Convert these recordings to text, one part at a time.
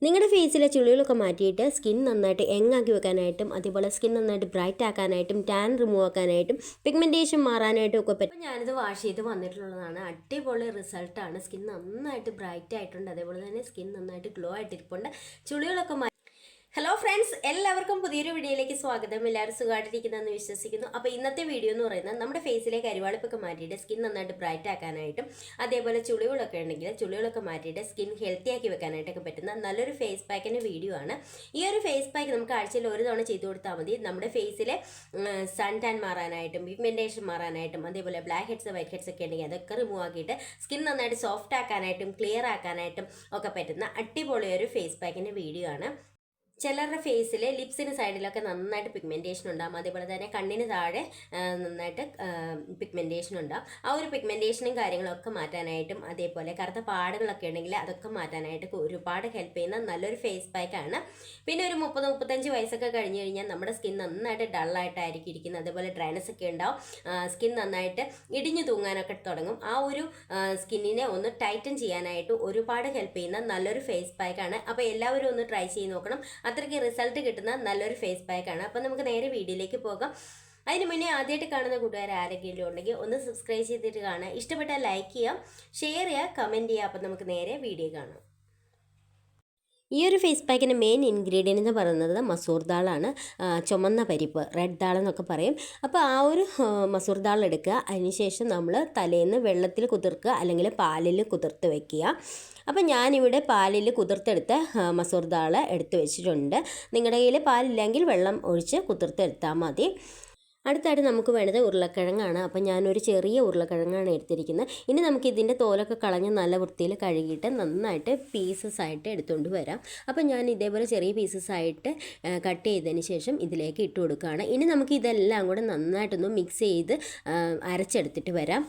നിങ്ങളുടെ ഫേസിലെ ചുളികളൊക്കെ മാറ്റിയിട്ട് സ്കിൻ നന്നായിട്ട് യങ്ങാക്കി വെക്കാനായിട്ടും അതുപോലെ സ്കിൻ നന്നായിട്ട് ബ്രൈറ്റ് ആക്കാനായിട്ടും ടാൻ റിമൂവ് ആക്കാനായിട്ടും പിഗ്മെൻറ്റേഷൻ മാറാനായിട്ടും ഒക്കെ പറ്റും. ഞാനിത് വാഷ് ചെയ്ത് വന്നിട്ടുള്ളതാണ്. അടിപൊളി റിസൾട്ടാണ്. സ്കിൻ നന്നായിട്ട് ബ്രൈറ്റ് ആയിട്ടുണ്ട്, അതേപോലെ തന്നെ സ്കിൻ നന്നായിട്ട് ഗ്ലോ ആയിട്ടിരിപ്പുണ്ട്. ചുളികളൊക്കെ ഹലോ ഫ്രണ്ട്സ്, എല്ലാവർക്കും പുതിയൊരു വീഡിയോയിലേക്ക് സ്വാഗതം. എല്ലാവരും സുഖമായിട്ടിരിക്കുന്നതെന്ന് വിശ്വസിക്കുന്നു. അപ്പോൾ ഇന്നത്തെ വീഡിയോ എന്ന് പറയുന്നത് നമ്മുടെ ഫേസിലെ കരിവാളിപ്പൊക്കെ മാറ്റിയിട്ട് സ്കിൻ നന്നായിട്ട് ബ്രൈറ്റ് ആക്കാനായിട്ടും അതേപോലെ ചുളികളൊക്കെ ഉണ്ടെങ്കിൽ ചുളികളൊക്കെ മാറ്റിയിട്ട് സ്കിൻ ഹെൽത്തി ആക്കി വെക്കാനായിട്ടൊക്കെ പറ്റുന്ന നല്ലൊരു ഫേസ് പാക്കിൻ്റെ വീഡിയോ ആണ്. ഈ ഒരു ഫേസ് പാക്ക് നമുക്ക് ആഴ്ചയിൽ ഒരു തവണ ചെയ്തു കൊടുത്താൽ മതി. നമ്മുടെ ഫേസിലെ സൺ ടാൻ മാറാനായിട്ടും പിഗ്മെൻറ്റേഷൻ മാറാനായിട്ടും അതേപോലെ ബ്ലാക്ക് ഹെഡ്സ് വൈറ്റ് ഹെഡ്സ് ഒക്കെ ഉണ്ടെങ്കിൽ അതൊക്കെ റിമൂവ് ആക്കിയിട്ട് സ്കിൻ നന്നായിട്ട് സോഫ്റ്റ് ആക്കാനായിട്ടും ക്ലിയർ ആക്കാനായിട്ടും ഒക്കെ പറ്റുന്ന അടിപൊളിയൊരു ഫേസ് പാക്കിൻ്റെ വീഡിയോ ആണ്. ചിലരുടെ ഫേസിൽ ലിപ്സിന് സൈഡിലൊക്കെ നന്നായിട്ട് പിഗ്മെൻറ്റേഷൻ ഉണ്ടാകും, അതേപോലെ തന്നെ കണ്ണിന് താഴെ നന്നായിട്ട് പിഗ്മെൻറ്റേഷൻ ഉണ്ടാകും. ആ ഒരു പിഗ്മെൻറ്റേഷനും കാര്യങ്ങളൊക്കെ മാറ്റാനായിട്ടും അതേപോലെ കറുത്ത പാടുകളൊക്കെ ഉണ്ടെങ്കിൽ അതൊക്കെ മാറ്റാനായിട്ട് ഒരുപാട് ഹെൽപ്പ് ചെയ്യുന്ന നല്ലൊരു ഫേസ് പാക്കാണ്. പിന്നെ ഒരു 30-35 വയസ്സൊക്കെ കഴിഞ്ഞ് കഴിഞ്ഞാൽ നമ്മുടെ സ്കിൻ നന്നായിട്ട് ഡള്ളായിട്ടായിരിക്കും ഇരിക്കുന്നത്, അതേപോലെ ഡ്രൈനസ് ഒക്കെ ഉണ്ടാവും, സ്കിൻ നന്നായിട്ട് ഇടിഞ്ഞു തൂങ്ങാനൊക്കെ തുടങ്ങും. ആ ഒരു സ്കിന്നിനെ ഒന്ന് ടൈറ്റൻ ചെയ്യാനായിട്ട് ഒരുപാട് ഹെൽപ്പ് ചെയ്യുന്ന നല്ലൊരു ഫേസ് പാക്കാണ്. അപ്പോൾ എല്ലാവരും ഒന്ന് ട്രൈ ചെയ്ത് നോക്കണം. അത്രയ്ക്ക് റിസൾട്ട് കിട്ടുന്ന നല്ലൊരു ഫേസ് പാക്കാണ്. അപ്പം നമുക്ക് നേരെ വീഡിയോയിലേക്ക് പോകാം. അതിന് മുന്നേ ആദ്യമായിട്ട് കാണുന്ന കൂട്ടുകാർ ആരെങ്കിലും ഉണ്ടെങ്കിൽ ഒന്ന് സബ്സ്ക്രൈബ് ചെയ്തിട്ട് കാണാം. ഇഷ്ടപ്പെട്ടാൽ ലൈക്ക് ചെയ്യാം, ഷെയർ ചെയ്യുക, കമൻറ്റ് ചെയ്യുക. അപ്പം നമുക്ക് നേരെ വീഡിയോ കാണാം. ഈ ഒരു ഫേസ് പാക്കിൻ്റെ മെയിൻ ഇൻഗ്രീഡിയൻ്റ് എന്ന് പറയുന്നത് മസൂർ ദാളാണ്. ചുമന്ന പരിപ്പ്, റെഡ് ദാൾ എന്നൊക്കെ പറയും. അപ്പോൾ ആ ഒരു മസൂർ ദാൾ എടുക്കുക. അതിനുശേഷം നമ്മൾ തലേന്ന് വെള്ളത്തിൽ കുതിർക്കുക അല്ലെങ്കിൽ പാലിൽ കുതിർത്ത് വെക്കുക. അപ്പോൾ ഞാനിവിടെ പാലിൽ കുതിർത്തെടുത്ത മസൂർ ദാൾ എടുത്ത് വെച്ചിട്ടുണ്ട്. നിങ്ങളുടെ കയ്യിൽ പാലില്ലെങ്കിൽ വെള്ളം ഒഴിച്ച് കുതിർത്തെടുത്താൽ മതി. അടുത്തായിട്ട് നമുക്ക് വേണ്ടത് ഉരുളക്കിഴങ്ങാണ്. അപ്പോൾ ഞാനൊരു ചെറിയ ഉരുളക്കിഴങ്ങാണ് എടുത്തിരിക്കുന്നത്. ഇനി നമുക്ക് ഇതിൻ്റെ തോലൊക്കെ കളഞ്ഞ് നല്ല വൃത്തിയിൽ കഴുകിയിട്ട് നന്നായിട്ട് പീസസ് ആയിട്ട് എടുത്തുകൊണ്ട് വരാം. അപ്പോൾ ഞാൻ ഇതേപോലെ ചെറിയ പീസസ് ആയിട്ട് കട്ട് ചെയ്തതിന് ശേഷം ഇതിലേക്ക് ഇട്ട് കൊടുക്കുകയാണ്. ഇനി നമുക്ക് ഇതെല്ലാം കൂടെ നന്നായിട്ടൊന്ന് മിക്സ് ചെയ്ത് അരച്ചെടുത്തിട്ട് വരാം.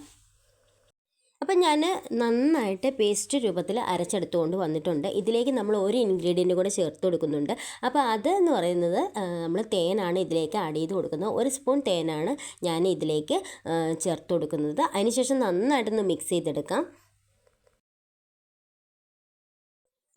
അപ്പം ഞാൻ നന്നായിട്ട് പേസ്റ്റ് രൂപത്തിൽ അരച്ചെടുത്തുകൊണ്ട് വന്നിട്ടുണ്ട്. ഇതിലേക്ക് നമ്മൾ ഒരു ഇൻഗ്രീഡിയൻറ്റ് കൂടെ ചേർത്ത് കൊടുക്കുന്നുണ്ട്. അപ്പോൾ അതെന്ന് പറയുന്നത് നമ്മൾ തേനാണ് ഇതിലേക്ക് ആഡ് ചെയ്ത് കൊടുക്കുന്നത്. 1 സ്പൂൺ തേനാണ് ഞാൻ ഇതിലേക്ക് ചേർത്ത് കൊടുക്കുന്നത്. അതിനുശേഷം നന്നായിട്ടൊന്ന് മിക്സ് ചെയ്തെടുക്കാം.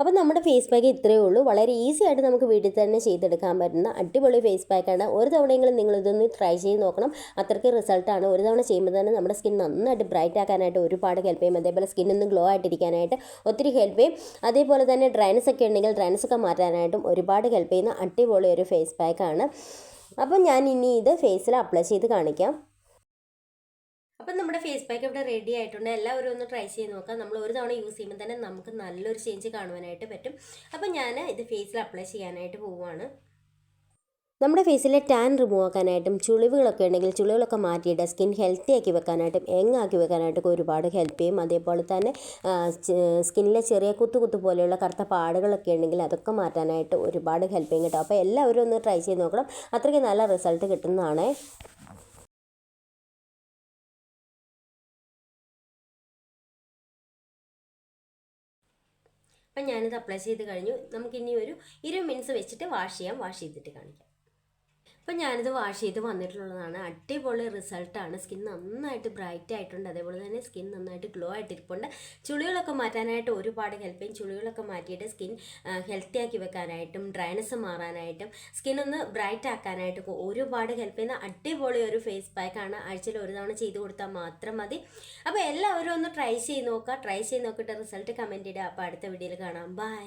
അപ്പോൾ നമ്മുടെ ഫേസ് പാക്ക് ഇത്രയേ ഉള്ളൂ. വളരെ ഈസി ആയിട്ട് നമുക്ക് വീട്ടിൽ തന്നെ ചെയ്തെടുക്കാൻ പറ്റുന്ന അടിപൊളി ഫേസ് പാക്കാണ്. ഒരു തവണയെങ്കിലും നിങ്ങളിതൊന്ന് ട്രൈ ചെയ്ത് നോക്കണം. അത്രയ്ക്ക് റിസൾട്ടാണ്. ഒരു തവണ ചെയ്യുമ്പോൾ തന്നെ നമ്മുടെ സ്കിൻ നന്നായിട്ട് ബ്രൈറ്റ് ആക്കാനായിട്ട് ഒരുപാട് ഹെൽപ്പ് ചെയ്യും. അതേപോലെ സ്കിന്നൊന്ന് ഗ്ലോ ആയിട്ടിരിക്കാനായിട്ട് ഒത്തിരി ഹെൽപ്പ് ചെയ്യും. അതേപോലെ തന്നെ ഡ്രൈനസ് ഒക്കെ ഉണ്ടെങ്കിൽ ഡ്രൈനസ് ഒക്കെ മാറ്റാനായിട്ടും ഒരുപാട് ഹെൽപ്പ് ചെയ്യുന്ന അടിപൊളി ഒരു ഫേസ് പാക്കാണ്. അപ്പോൾ ഞാൻ ഇനി ഇത് ഫേസിൽ അപ്ലൈ ചെയ്ത് കാണിക്കാം. അപ്പം നമ്മുടെ ഫേസ് പാക്ക് ഇവിടെ റെഡി ആയിട്ടുണ്ട്. എല്ലാവരും ഒന്ന് ട്രൈ ചെയ്ത് നോക്കാം. നമ്മൾ ഒരു തവണ യൂസ് ചെയ്യുമ്പോൾ തന്നെ നമുക്ക് നല്ലൊരു ചേഞ്ച് കാണുവാനായിട്ട് പറ്റും. അപ്പം ഞാൻ ഇത് ഫേസിൽ അപ്ലൈ ചെയ്യാനായിട്ട് പോവുകയാണ്. നമ്മുടെ ഫേസിലെ ടാൻ റിമൂവ് ആക്കാനായിട്ടും ചുളിവുകളൊക്കെ ഉണ്ടെങ്കിൽ ചുളിവുകളൊക്കെ മാറ്റിയിട്ട് സ്കിൻ ഹെൽത്തി ആക്കി വെക്കാനായിട്ടും യങ്ങാക്കി വെക്കാനായിട്ടൊക്കെ ഒരുപാട് ഹെൽപ്പ് ചെയ്യും. അതേപോലെ തന്നെ സ്കിന്നിലെ ചെറിയ കുത്തു പോലെയുള്ള കറുത്ത പാടുകളൊക്കെ ഉണ്ടെങ്കിൽ അതൊക്കെ മാറ്റാനായിട്ട് ഒരുപാട് ഹെൽപ്പ് ചെയ്യും കേട്ടോ. അപ്പോൾ എല്ലാവരും ഒന്ന് ട്രൈ ചെയ്ത് നോക്കണം. അത്രയ്ക്ക് നല്ല റിസൾട്ട് കിട്ടുന്നതാണ്. അപ്പം ഞാനിത് അപ്ലൈ ചെയ്ത് കഴിഞ്ഞു. നമുക്കിനി ഒരു 20 മിനിറ്റ്സ് വെച്ചിട്ട് വാഷ് ചെയ്യാം. വാഷ് ചെയ്തിട്ട് കാണിക്കാം. അപ്പം ഞാനിത് വാഷ് ചെയ്ത് വന്നിട്ടുള്ളതാണ്. അടിപൊളി റിസൾട്ടാണ്. സ്കിൻ നന്നായിട്ട് ബ്രൈറ്റ് ആയിട്ടുണ്ട്, അതേപോലെ തന്നെ സ്കിൻ നന്നായിട്ട് ഗ്ലോ ആയിട്ടിരിപ്പുണ്ട്. ചുളികളൊക്കെ മാറ്റാനായിട്ട് ഒരുപാട് ഹെൽപ്പ് ചെയ്യും. ചുളികളൊക്കെ മാറ്റിയിട്ട് സ്കിൻ ഹെൽത്തി ആക്കി വെക്കാനായിട്ടും ഡ്രൈനസ് മാറാനായിട്ടും സ്കിൻ ഒന്ന് ബ്രൈറ്റ് ആക്കാനായിട്ടും ഒരുപാട് ഹെൽപ്പ് ചെയ്യുന്ന അടിപൊളി ഒരു ഫേസ് പാക്കാണ്. ആഴ്ചയിൽ ഒരു തവണ ചെയ്ത് കൊടുത്താൽ മാത്രം മതി. അപ്പോൾ എല്ലാവരും ഒന്ന് ട്രൈ ചെയ്ത് നോക്കുക. ട്രൈ ചെയ്ത് നോക്കിയിട്ട് റിസൾട്ട് കമൻറ്റ് ചെയ്യുക. അപ്പോൾ അടുത്ത വീഡിയോയിൽ കാണാം. ബൈ.